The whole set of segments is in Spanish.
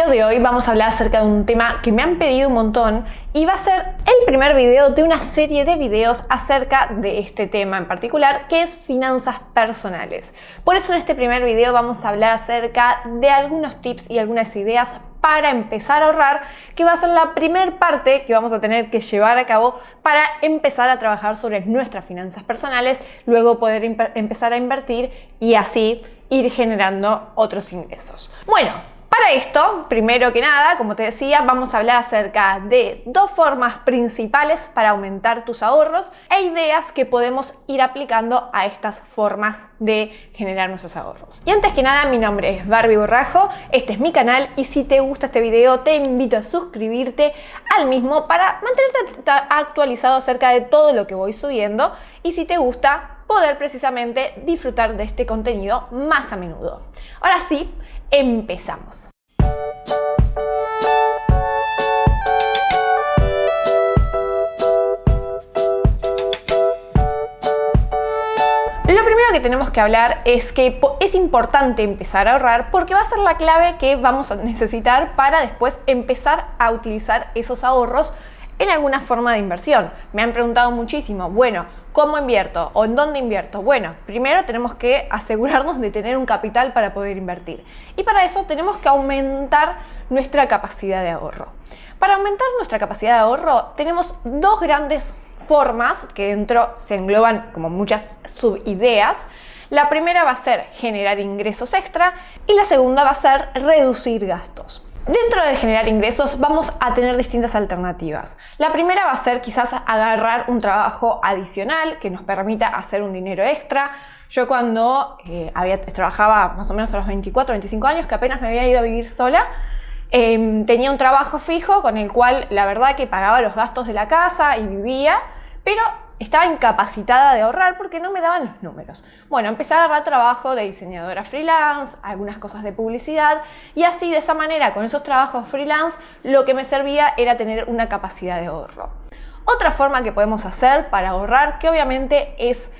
video de hoy vamos a hablar acerca de un tema que me han pedido un montón y va a ser el primer video de una serie de videos acerca de este tema en particular, que es finanzas personales. Por eso en este primer video vamos a hablar acerca de algunos tips y algunas ideas para empezar a ahorrar, que va a ser la primer parte que vamos a tener que llevar a cabo para empezar a trabajar sobre nuestras finanzas personales, luego poder empezar a invertir y así ir generando otros ingresos. Bueno, para esto, primero que nada, como te decía, vamos a hablar acerca de dos formas principales para aumentar tus ahorros e ideas que podemos ir aplicando a estas formas de generar nuestros ahorros. Y antes que nada, mi nombre es Barbie Borrajo, este es mi canal y si te gusta este video te invito a suscribirte al mismo para mantenerte actualizado acerca de todo lo que voy subiendo y si te gusta, poder precisamente disfrutar de este contenido más a menudo. Ahora sí, empezamos. Lo primero que tenemos que hablar es que es importante empezar a ahorrar porque va a ser la clave que vamos a necesitar para después empezar a utilizar esos ahorros en alguna forma de inversión. Me han preguntado muchísimo, bueno, ¿cómo invierto? ¿O en dónde invierto? Bueno, primero tenemos que asegurarnos de tener un capital para poder invertir. Y para eso tenemos que aumentar nuestra capacidad de ahorro. Para aumentar nuestra capacidad de ahorro tenemos dos grandes formas que dentro se engloban como muchas subideas. La primera va a ser generar ingresos extra y la segunda va a ser reducir gastos. Dentro de generar ingresos vamos a tener distintas alternativas. La primera va a ser quizás agarrar un trabajo adicional que nos permita hacer un dinero extra. Yo cuando trabajaba más o menos a los 24, 25 años, que apenas me había ido a vivir sola, tenía un trabajo fijo con el cual la verdad que pagaba los gastos de la casa y vivía, pero estaba incapacitada de ahorrar porque no me daban los números. Bueno, empecé a agarrar trabajo de diseñadora freelance, algunas cosas de publicidad y así de esa manera con esos trabajos freelance lo que me servía era tener una capacidad de ahorro. Otra forma que podemos hacer para ahorrar, que obviamente es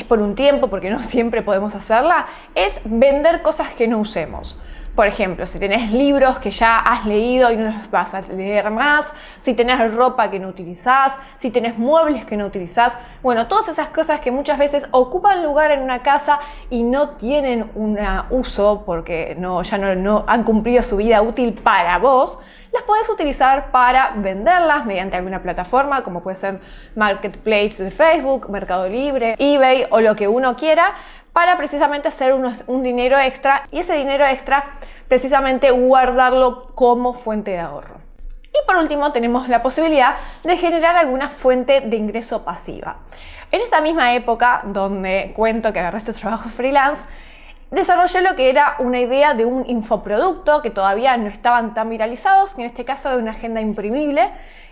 por un tiempo porque no siempre podemos hacerla, es vender cosas que no usemos. Por ejemplo, si tenés libros que ya has leído y no los vas a leer más, si tenés ropa que no utilizás, si tenés muebles que no utilizás, bueno, todas esas cosas que muchas veces ocupan lugar en una casa y no tienen un uso porque ya no han cumplido su vida útil para vos, las podés utilizar para venderlas mediante alguna plataforma como puede ser Marketplace de Facebook, Mercado Libre, eBay o lo que uno quiera, para precisamente hacer un dinero extra y ese dinero extra precisamente guardarlo como fuente de ahorro. Y por último tenemos la posibilidad de generar alguna fuente de ingreso pasiva. En esta misma época donde cuento que agarré este trabajo freelance, desarrollé lo que era una idea de un infoproducto que todavía no estaban tan viralizados, que en este caso de una agenda imprimible,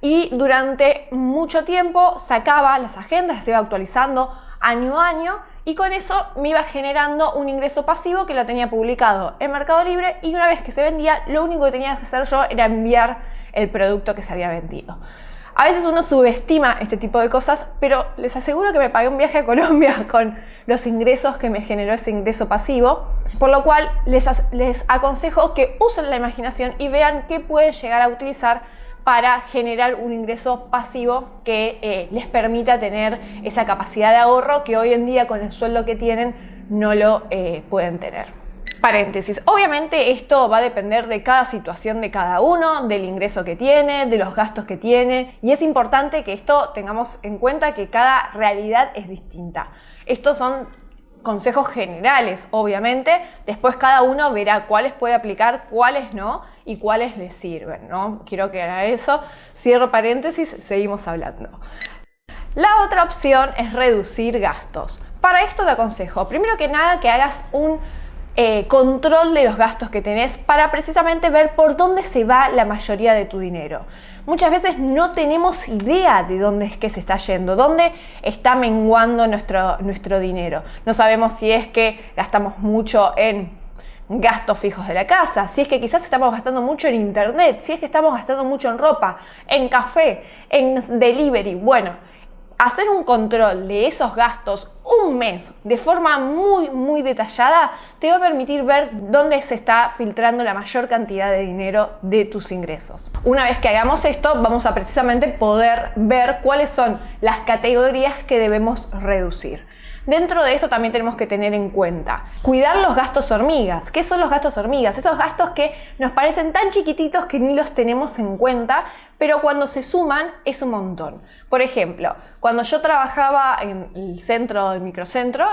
y durante mucho tiempo sacaba las agendas, las iba actualizando año a año y con eso me iba generando un ingreso pasivo que lo tenía publicado en Mercado Libre y una vez que se vendía, lo único que tenía que hacer yo era enviar el producto que se había vendido. A veces uno subestima este tipo de cosas, pero les aseguro que me pagué un viaje a Colombia con los ingresos que me generó ese ingreso pasivo, por lo cual les aconsejo que usen la imaginación y vean qué pueden llegar a utilizar para generar un ingreso pasivo que les permita tener esa capacidad de ahorro que hoy en día con el sueldo que tienen no lo pueden tener. Paréntesis, obviamente esto va a depender de cada situación de cada uno, del ingreso que tiene, de los gastos que tiene y es importante que esto tengamos en cuenta que cada realidad es distinta. Estos son consejos generales, obviamente, después cada uno verá cuáles puede aplicar, cuáles no y cuáles les sirven, ¿no? Quiero aclarar eso, cierro paréntesis, seguimos hablando. La otra opción es reducir gastos. Para esto te aconsejo, primero que nada, que hagas un control de los gastos que tenés para precisamente ver por dónde se va la mayoría de tu dinero. Muchas veces no tenemos idea de dónde es que se está yendo, dónde está menguando nuestro dinero. No sabemos si es que gastamos mucho en gastos fijos de la casa, si es que quizás estamos gastando mucho en internet, si es que estamos gastando mucho en ropa, en café, en delivery. Bueno, hacer un control de esos gastos un mes de forma muy detallada te va a permitir ver dónde se está filtrando la mayor cantidad de dinero de tus ingresos. Una vez que hagamos esto, vamos a precisamente poder ver cuáles son las categorías que debemos reducir. Dentro de esto también tenemos que tener en cuenta cuidar los gastos hormigas. ¿Qué son los gastos hormigas? Esos gastos que nos parecen tan chiquititos que ni los tenemos en cuenta, pero cuando se suman es un montón. Por ejemplo, cuando yo trabajaba en el centro del microcentro,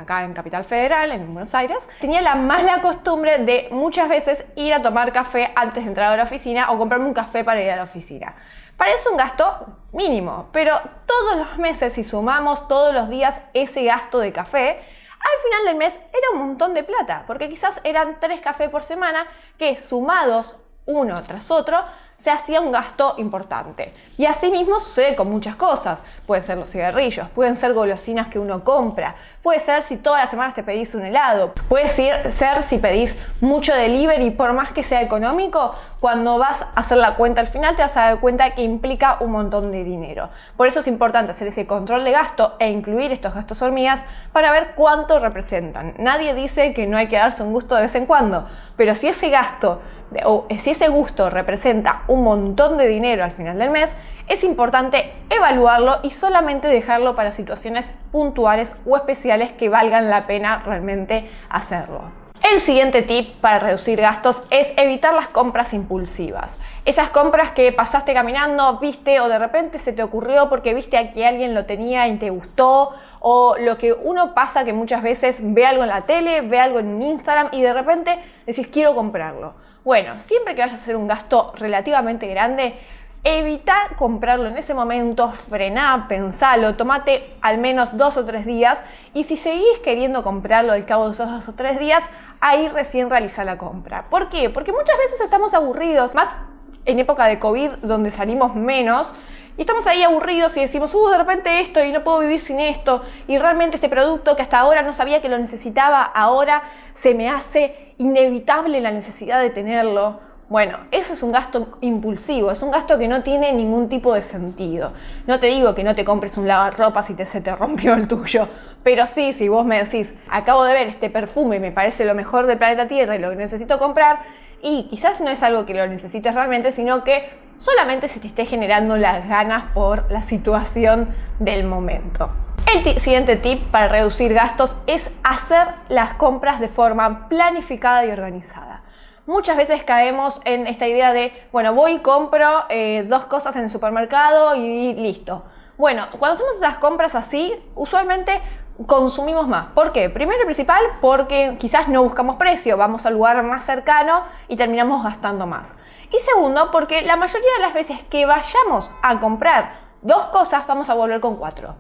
acá en Capital Federal, en Buenos Aires, tenía la mala costumbre de muchas veces ir a tomar café antes de entrar a la oficina o comprarme un café para ir a la oficina. Parece un gasto mínimo, pero todos los meses, si sumamos todos los días ese gasto de café, al final del mes era un montón de plata, porque quizás eran 3 cafés por semana que sumados uno tras otro se hacía un gasto importante. Y así mismo sucede con muchas cosas. Pueden ser los cigarrillos, pueden ser golosinas que uno compra, puede ser si todas las semanas te pedís un helado, puede ser si pedís mucho delivery, por más que sea económico, cuando vas a hacer la cuenta al final te vas a dar cuenta que implica un montón de dinero. Por eso es importante hacer ese control de gasto e incluir estos gastos hormigas para ver cuánto representan. Nadie dice que no hay que darse un gusto de vez en cuando, pero si ese gasto o si ese gusto representa un montón de dinero al final del mes, es importante evaluarlo y solamente dejarlo para situaciones puntuales o especiales que valgan la pena realmente hacerlo. El siguiente tip para reducir gastos es evitar las compras impulsivas. Esas compras que pasaste caminando, viste o de repente se te ocurrió porque viste a que alguien lo tenía y te gustó, o lo que uno pasa que muchas veces ve algo en la tele, ve algo en Instagram y de repente decís quiero comprarlo. Bueno, siempre que vayas a hacer un gasto relativamente grande, evita comprarlo en ese momento, frená, pensalo, tomate al menos 2 o 3 días y si seguís queriendo comprarlo al cabo de esos 2 o 3 días, ahí recién realiza la compra. ¿Por qué? Porque muchas veces estamos aburridos, más en época de COVID donde salimos menos y estamos ahí aburridos y decimos, de repente esto y no puedo vivir sin esto y realmente este producto que hasta ahora no sabía que lo necesitaba, ahora se me hace inevitable la necesidad de tenerlo. Bueno, eso es un gasto impulsivo, es un gasto que no tiene ningún tipo de sentido. No te digo que no te compres un lavarropas si se te rompió el tuyo, pero sí, si vos me decís, acabo de ver este perfume y me parece lo mejor del planeta Tierra y lo que necesito comprar, y quizás no es algo que lo necesites realmente, sino que solamente se te esté generando las ganas por la situación del momento. El siguiente tip para reducir gastos es hacer las compras de forma planificada y organizada. Muchas veces caemos en esta idea de, bueno, voy y compro 2 cosas en el supermercado y listo. Bueno, cuando hacemos esas compras así, usualmente consumimos más. ¿Por qué? Primero y principal, porque quizás no buscamos precio, vamos al lugar más cercano y terminamos gastando más. Y segundo, porque la mayoría de las veces que vayamos a comprar 2 cosas, vamos a volver con 4.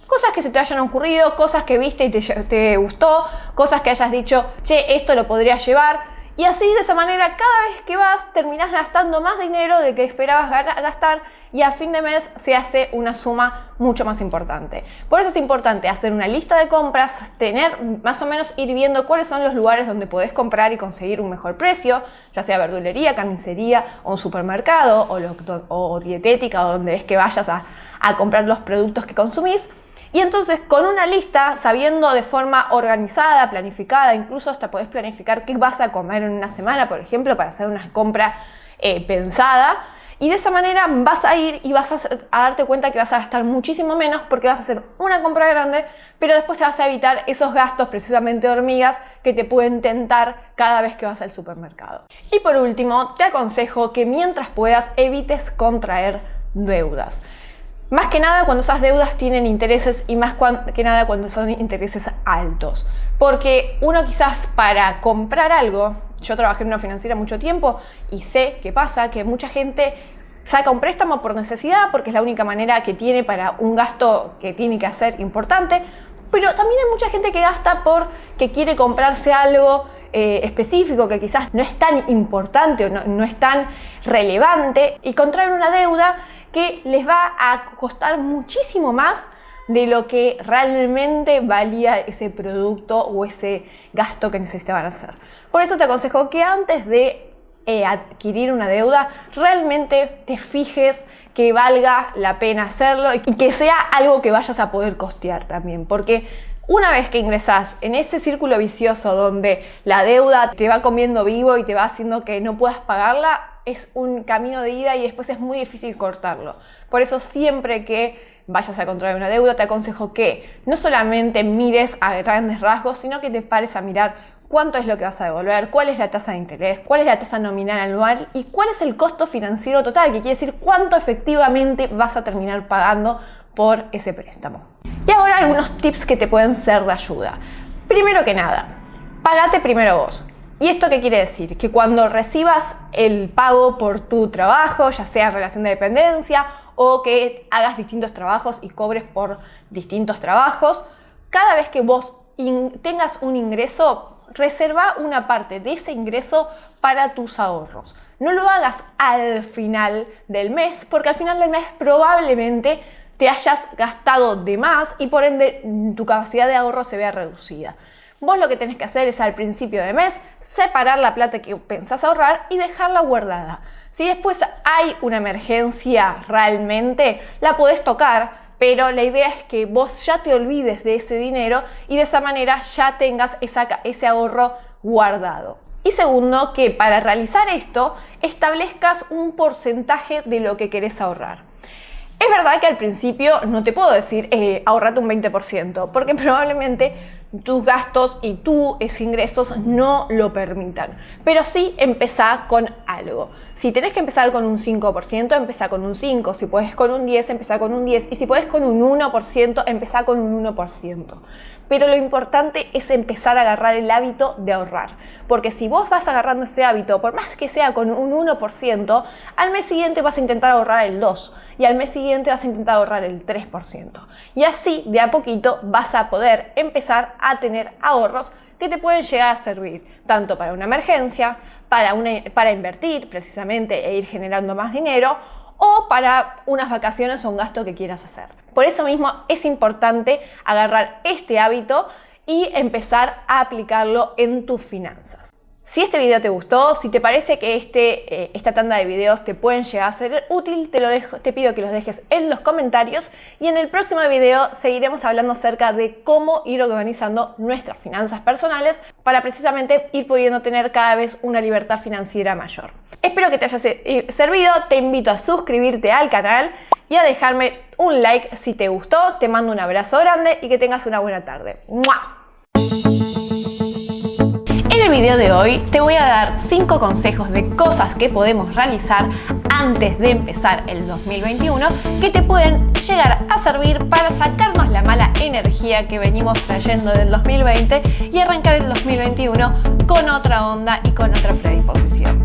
Cosas que se te hayan ocurrido, cosas que viste y te gustó, cosas que hayas dicho, che, esto lo podría llevar. Y así, de esa manera, cada vez que vas, terminás gastando más dinero del que esperabas gastar y a fin de mes se hace una suma mucho más importante. Por eso es importante hacer una lista de compras, tener más o menos ir viendo cuáles son los lugares donde podés comprar y conseguir un mejor precio, ya sea verdulería, carnicería o un supermercado o dietética o donde es que vayas a comprar los productos que consumís. Y entonces con una lista, sabiendo de forma organizada, planificada, incluso hasta podés planificar qué vas a comer en una semana, por ejemplo, para hacer una compra pensada. Y de esa manera vas a ir y vas a darte cuenta que vas a gastar muchísimo menos porque vas a hacer una compra grande, pero después te vas a evitar esos gastos precisamente hormigas que te pueden tentar cada vez que vas al supermercado. Y por último, te aconsejo que mientras puedas evites contraer deudas. Más que nada cuando esas deudas tienen intereses y más que nada cuando son intereses altos. Porque uno quizás para comprar algo, yo trabajé en una financiera mucho tiempo y sé qué pasa, que mucha gente saca un préstamo por necesidad, porque es la única manera que tiene para un gasto que tiene que hacer importante, pero también hay mucha gente que gasta porque quiere comprarse algo específico que quizás no es tan importante o no es tan relevante y contraen una deuda que les va a costar muchísimo más de lo que realmente valía ese producto o ese gasto que necesitaban hacer. Por eso te aconsejo que antes de adquirir una deuda, realmente te fijes que valga la pena hacerlo y que sea algo que vayas a poder costear también, porque una vez que ingresas en ese círculo vicioso donde la deuda te va comiendo vivo y te va haciendo que no puedas pagarla, es un camino de ida y después es muy difícil cortarlo. Por eso siempre que vayas a contraer una deuda, te aconsejo que no solamente mires a grandes rasgos, sino que te pares a mirar cuánto es lo que vas a devolver, cuál es la tasa de interés, cuál es la tasa nominal anual y cuál es el costo financiero total, que quiere decir cuánto efectivamente vas a terminar pagando por ese préstamo. Y ahora algunos tips que te pueden ser de ayuda. Primero que nada, pagate primero vos. ¿Y esto qué quiere decir? Que cuando recibas el pago por tu trabajo, ya sea en relación de dependencia o que hagas distintos trabajos y cobres por distintos trabajos, cada vez que vos tengas un ingreso, reserva una parte de ese ingreso para tus ahorros. No lo hagas al final del mes, porque al final del mes probablemente te hayas gastado de más y por ende tu capacidad de ahorro se vea reducida. Vos lo que tenés que hacer es al principio de mes separar la plata que pensás ahorrar y dejarla guardada. Si después hay una emergencia realmente, la podés tocar, pero la idea es que vos ya te olvides de ese dinero y de esa manera ya tengas ese ahorro guardado. Y segundo, que para realizar esto establezcas un porcentaje de lo que querés ahorrar. Es verdad que al principio no te puedo decir ahorrate un 20%, porque probablemente tus gastos y tus ingresos no lo permitan. Pero sí empezá con algo. Si tenés que empezar con un 5%, empezá con un 5%. Si podés con un 10%, empezá con un 10%. Y si podés con un 1%, empezá con un 1%. Pero lo importante es empezar a agarrar el hábito de ahorrar. Porque si vos vas agarrando ese hábito, por más que sea con un 1%, al mes siguiente vas a intentar ahorrar el 2%. Y al mes siguiente vas a intentar ahorrar el 3%. Y así, de a poquito, vas a poder empezar a tener ahorros que te pueden llegar a servir tanto para una emergencia, para invertir precisamente e ir generando más dinero, o para unas vacaciones o un gasto que quieras hacer. Por eso mismo es importante agarrar este hábito y empezar a aplicarlo en tus finanzas. Si este video te gustó, si te parece que esta tanda de videos te pueden llegar a ser útil, te pido que los dejes en los comentarios y en el próximo video seguiremos hablando acerca de cómo ir organizando nuestras finanzas personales para precisamente ir pudiendo tener cada vez una libertad financiera mayor. Espero que te haya servido, te invito a suscribirte al canal y a dejarme un like si te gustó. Te mando un abrazo grande y que tengas una buena tarde. ¡Mua! En el video de hoy te voy a dar 5 consejos de cosas que podemos realizar antes de empezar el 2021 que te pueden llegar a servir para sacarnos la mala energía que venimos trayendo del 2020 y arrancar el 2021 con otra onda y con otra predisposición.